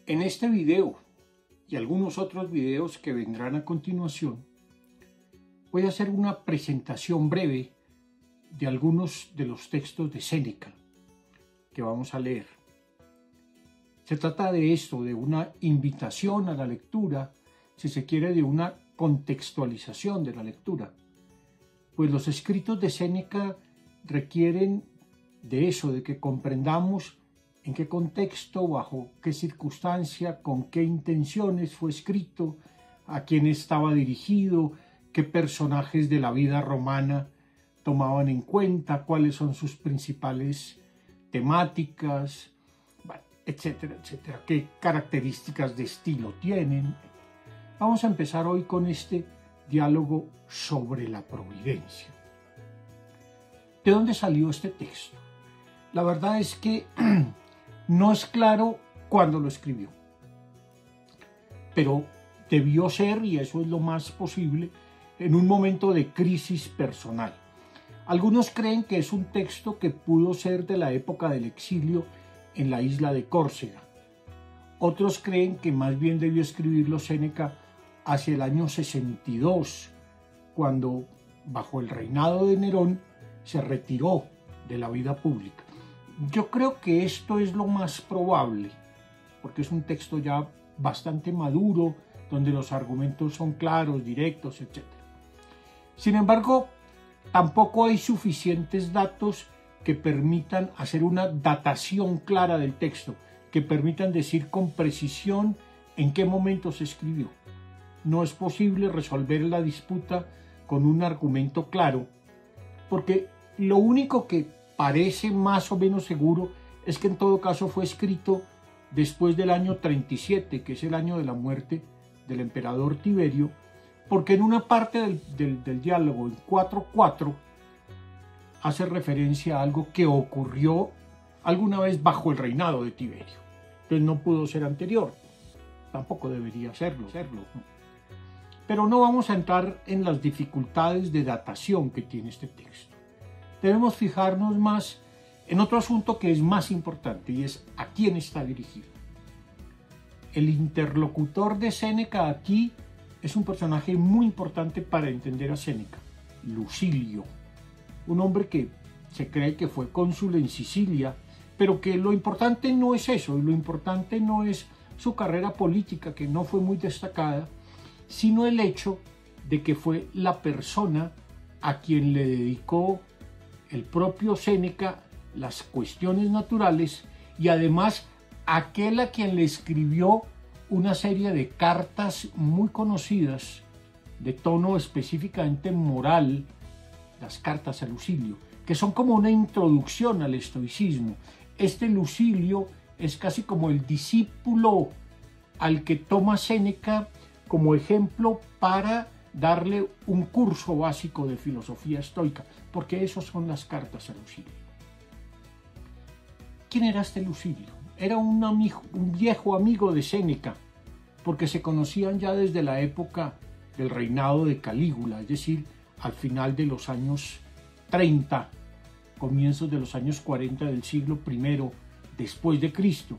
En este video y algunos otros videos que vendrán a continuación, voy a hacer una presentación breve de algunos de los textos de Séneca que vamos a leer. Se trata de esto, de una invitación a la lectura, si se quiere, de una contextualización de la lectura. Pues los escritos de Séneca requieren de eso, de que comprendamos en qué contexto, bajo qué circunstancia, con qué intenciones fue escrito, a quién estaba dirigido, qué personajes de la vida romana tomaban en cuenta, cuáles son sus principales temáticas, etcétera, etcétera, qué características de estilo tienen. Vamos a empezar hoy con este diálogo sobre la providencia. ¿De dónde salió este texto? La verdad es que no es claro cuándo lo escribió, pero debió ser, y eso es lo más posible, en un momento de crisis personal. Algunos creen que es un texto que pudo ser de la época del exilio en la isla de Córcega. Otros creen que más bien debió escribirlo Séneca hacia el año 62, cuando, bajo el reinado de Nerón, se retiró de la vida pública. Yo creo que esto es lo más probable, porque es un texto ya bastante maduro, donde los argumentos son claros, directos, etc. Sin embargo, tampoco hay suficientes datos que permitan hacer una datación clara del texto, que permitan decir con precisión en qué momento se escribió. No es posible resolver la disputa con un argumento claro, porque lo único que parece más o menos seguro es que en todo caso fue escrito después del año 37, que es el año de la muerte del emperador Tiberio, porque en una parte del diálogo, en 4.4, hace referencia a algo que ocurrió alguna vez bajo el reinado de Tiberio. Entonces no pudo ser anterior, tampoco debería serlo. Pero no vamos a entrar en las dificultades de datación que tiene este texto. Debemos fijarnos más en otro asunto que es más importante, y es a quién está dirigido. El interlocutor de Séneca aquí es un personaje muy importante para entender a Séneca, Lucilio, un hombre que se cree que fue cónsul en Sicilia, pero que lo importante no es eso, y lo importante no es su carrera política, que no fue muy destacada, sino el hecho de que fue la persona a quien le dedicó el propio Séneca las cuestiones naturales, y además aquel a quien le escribió una serie de cartas muy conocidas de tono específicamente moral, las cartas a Lucilio, que son como una introducción al estoicismo. Este Lucilio es casi como el discípulo al que toma Séneca como ejemplo para darle un curso básico de filosofía estoica, porque esos son las cartas a Lucilio. ¿Quién era este Lucilio? Era un viejo amigo de Séneca, porque se conocían ya desde la época del reinado de Calígula, es decir, al final de los años 30, comienzos de los años 40 del siglo I después de Cristo.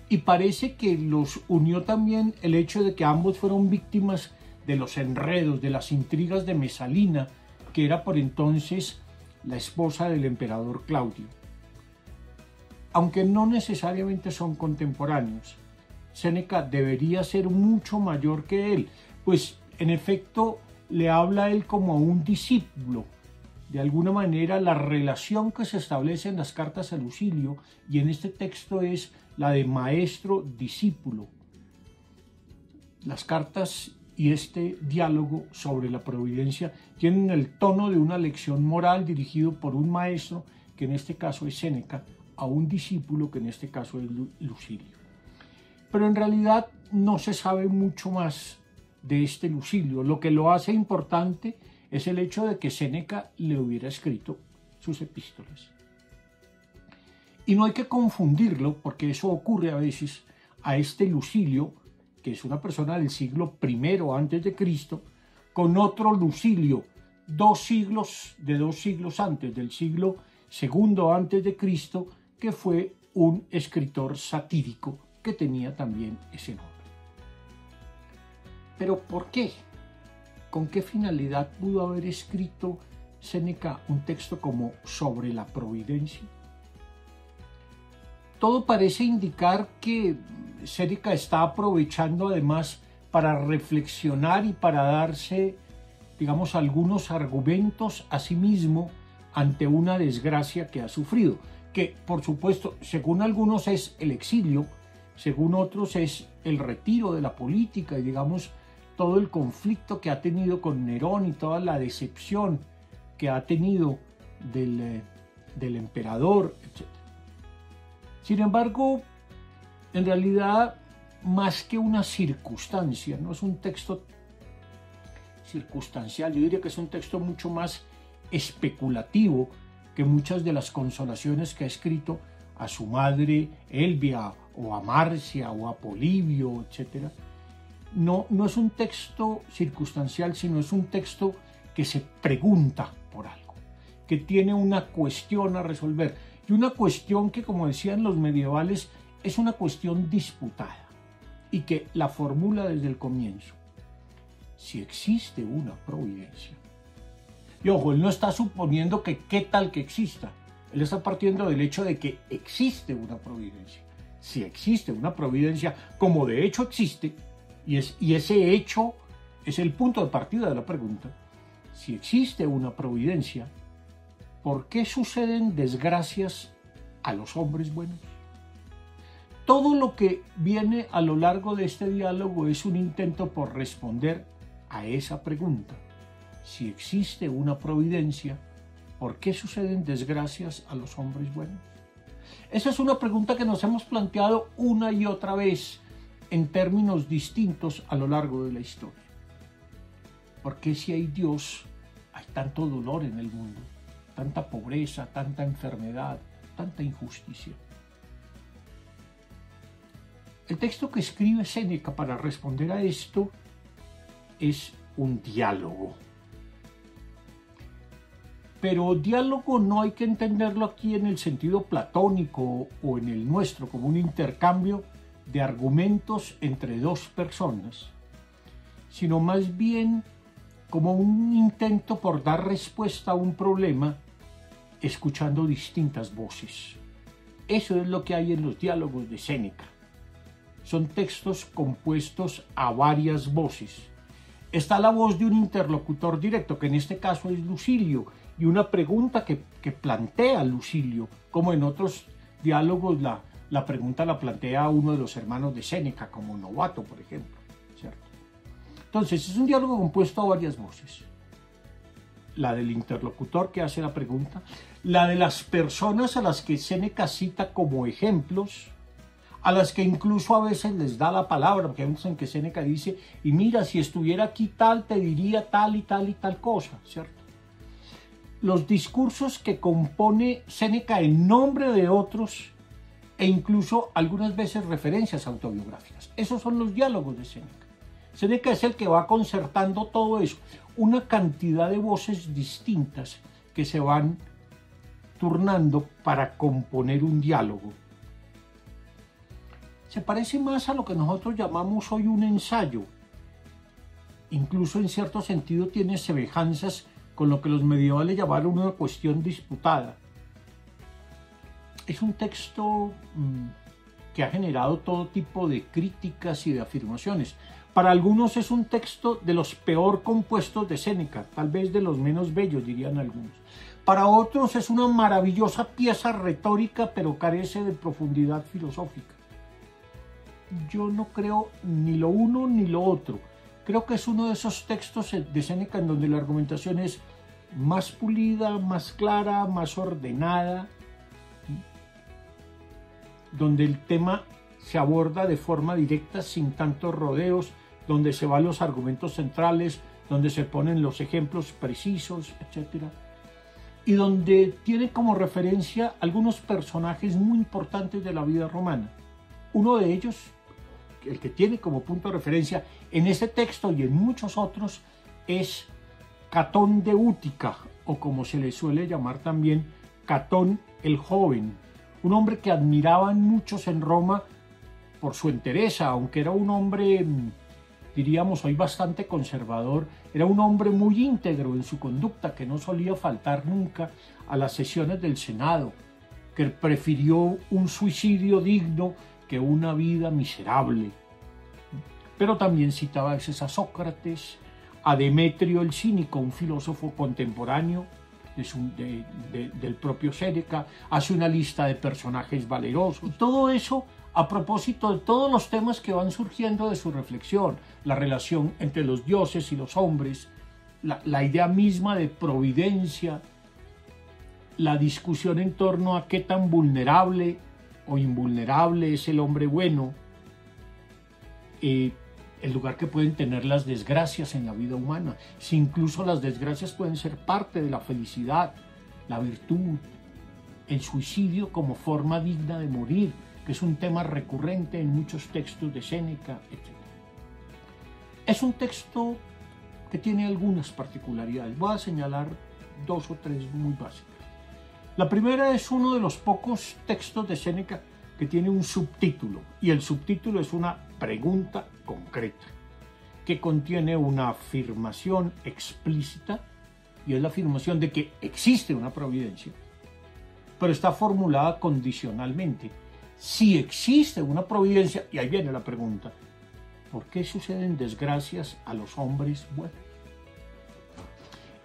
Y parece que los unió también el hecho de que ambos fueron víctimas de los enredos, de las intrigas de Mesalina, que era por entonces la esposa del emperador Claudio. Aunque no necesariamente son contemporáneos, Séneca debería ser mucho mayor que él, pues en efecto le habla a él como a un discípulo. De alguna manera la relación que se establece en las cartas a Lucilio y en este texto es la de maestro-discípulo. Las cartas y este diálogo sobre la providencia tienen el tono de una lección moral dirigido por un maestro, que en este caso es Séneca, a un discípulo, que en este caso es Lucilio. Pero en realidad no se sabe mucho más de este Lucilio. Lo que lo hace importante es el hecho de que Séneca le hubiera escrito sus epístolas. Y no hay que confundirlo, porque eso ocurre a veces, a este Lucilio, que es una persona del siglo I antes de Cristo, con otro Lucilio, dos siglos antes, del siglo II antes de Cristo, que fue un escritor satírico que tenía también ese nombre. ¿Pero por qué? ¿Con qué finalidad pudo haber escrito Séneca un texto como sobre la providencia? Todo parece indicar que Séneca está aprovechando además para reflexionar y para darse, digamos, algunos argumentos a sí mismo ante una desgracia que ha sufrido, que por supuesto, según algunos es el exilio, según otros es el retiro de la política y digamos todo el conflicto que ha tenido con Nerón y toda la decepción que ha tenido del emperador, etc. Sin embargo, en realidad, más que una circunstancia, no es un texto circunstancial, yo diría que es un texto mucho más especulativo que muchas de las consolaciones que ha escrito a su madre Elvia o a Marcia o a Polibio, etc. No es un texto circunstancial, sino es un texto que se pregunta por algo, que tiene una cuestión a resolver, y una cuestión que, como decían los medievales, es una cuestión disputada, y que la formula desde el comienzo: si existe una providencia. Y ojo, él no está suponiendo que qué tal que exista, él está partiendo del hecho de que existe una providencia. Si existe una providencia, como de hecho existe, y ese hecho es el punto de partida de la pregunta: si existe una providencia, ¿por qué suceden desgracias a los hombres buenos? Todo lo que viene a lo largo de este diálogo es un intento por responder a esa pregunta. Si existe una providencia, ¿por qué suceden desgracias a los hombres buenos? Esa es una pregunta que nos hemos planteado una y otra vez en términos distintos a lo largo de la historia. ¿Por qué si hay Dios hay tanto dolor en el mundo? Tanta pobreza, tanta enfermedad, tanta injusticia. El texto que escribe Séneca para responder a esto es un diálogo. Pero diálogo no hay que entenderlo aquí en el sentido platónico o en el nuestro, como un intercambio de argumentos entre dos personas, sino más bien como un intento por dar respuesta a un problema escuchando distintas voces. Eso es lo que hay en los diálogos de Séneca. Son textos compuestos a varias voces. Está la voz de un interlocutor directo, que en este caso es Lucilio, y una pregunta que plantea Lucilio, como en otros diálogos la pregunta la plantea uno de los hermanos de Séneca, como Novato, por ejemplo, ¿cierto? Entonces, es un diálogo compuesto a varias voces. La del interlocutor que hace la pregunta, la de las personas a las que Séneca cita como ejemplos, a las que incluso a veces les da la palabra, porque hay veces en que Séneca dice, y mira, si estuviera aquí tal, te diría tal y tal y tal cosa, ¿cierto? Los discursos que compone Séneca en nombre de otros e incluso algunas veces referencias autobiográficas. Esos son los diálogos de Séneca. Séneca es el que va concertando todo eso, una cantidad de voces distintas que se van turnando para componer un diálogo. Se parece más a lo que nosotros llamamos hoy un ensayo. Incluso en cierto sentido tiene semejanzas con lo que los medievales llamaron una cuestión disputada. Es un texto que ha generado todo tipo de críticas y de afirmaciones. Para algunos es un texto de los peor compuestos de Séneca, tal vez de los menos bellos, dirían algunos. Para otros es una maravillosa pieza retórica, pero carece de profundidad filosófica. Yo no creo ni lo uno ni lo otro. Creo que es uno de esos textos de Séneca en donde la argumentación es más pulida, más clara, más ordenada, donde el tema se aborda de forma directa sin tantos rodeos, donde se van los argumentos centrales, donde se ponen los ejemplos precisos, etc. Y donde tiene como referencia algunos personajes muy importantes de la vida romana. Uno de ellos, el que tiene como punto de referencia en este texto y en muchos otros, es Catón de Útica, o como se le suele llamar también, Catón el Joven, un hombre que admiraban muchos en Roma por su entereza, aunque era un hombre, diríamos hoy bastante conservador, era un hombre muy íntegro en su conducta, que no solía faltar nunca a las sesiones del Senado, que prefirió un suicidio digno que una vida miserable. Pero también citaba a veces a Sócrates, a Demetrio el Cínico, un filósofo contemporáneo del propio Séneca, hace una lista de personajes valerosos. Y todo eso a propósito de todos los temas que van surgiendo de su reflexión, la relación entre los dioses y los hombres, la idea misma de providencia, la discusión en torno a qué tan vulnerable o invulnerable es el hombre bueno, el lugar que pueden tener las desgracias en la vida humana, si incluso las desgracias pueden ser parte de la felicidad, la virtud, el suicidio como forma digna de morir, que es un tema recurrente en muchos textos de Séneca, etc. Es un texto que tiene algunas particularidades. Voy a señalar 2 o 3 muy básicas. La primera es uno de los pocos textos de Séneca que tiene un subtítulo, y el subtítulo es una pregunta concreta, que contiene una afirmación explícita, y es la afirmación de que existe una providencia, pero está formulada condicionalmente. Si existe una providencia, y ahí viene la pregunta, ¿por qué suceden desgracias a los hombres buenos?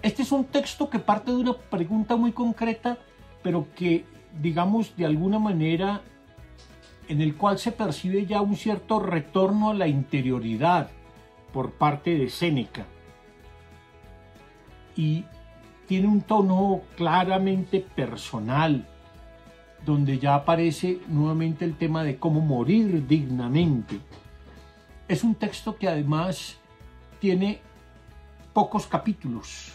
Este es un texto que parte de una pregunta muy concreta, pero que, digamos, de alguna manera, en el cual se percibe ya un cierto retorno a la interioridad por parte de Séneca. Y tiene un tono claramente personal, donde ya aparece nuevamente el tema de cómo morir dignamente. Es un texto que además tiene pocos capítulos.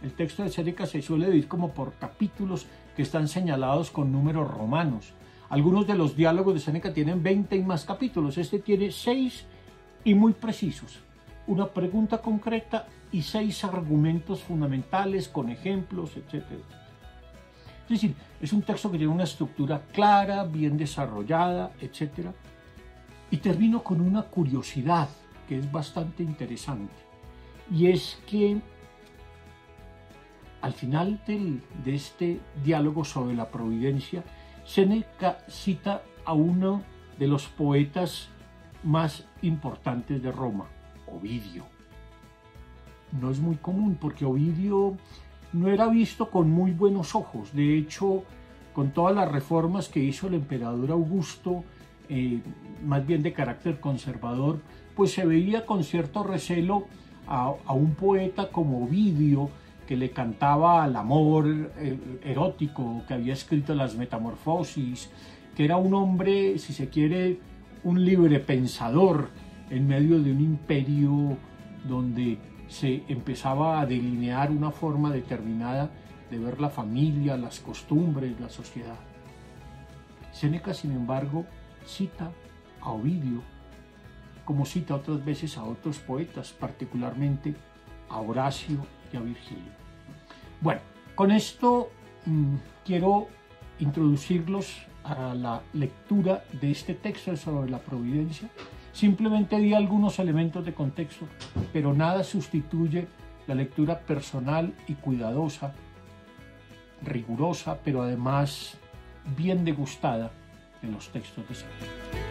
El texto de Séneca se suele dividir como por capítulos que están señalados con números romanos. Algunos de los diálogos de Séneca tienen 20 y más capítulos. Este tiene 6 y muy precisos. Una pregunta concreta y 6 argumentos fundamentales con ejemplos, etc. Es decir, es un texto que tiene una estructura clara, bien desarrollada, etc. Y termino con una curiosidad que es bastante interesante. Y es que al final de este diálogo sobre la providencia, Séneca cita a uno de los poetas más importantes de Roma, Ovidio. No es muy común porque Ovidio no era visto con muy buenos ojos. De hecho, con todas las reformas que hizo el emperador Augusto, más bien de carácter conservador, pues se veía con cierto recelo a un poeta como Ovidio, que le cantaba al amor erótico, que había escrito las Metamorfosis, que era un hombre, si se quiere, un libre pensador en medio de un imperio donde se empezaba a delinear una forma determinada de ver la familia, las costumbres, la sociedad. Séneca, sin embargo, cita a Ovidio, como cita otras veces a otros poetas, particularmente a Horacio y a Virgilio. Bueno, con esto quiero introducirlos a la lectura de este texto sobre la providencia. Simplemente di algunos elementos de contexto, pero nada sustituye la lectura personal y cuidadosa, rigurosa, pero además bien degustada de los textos de Séneca.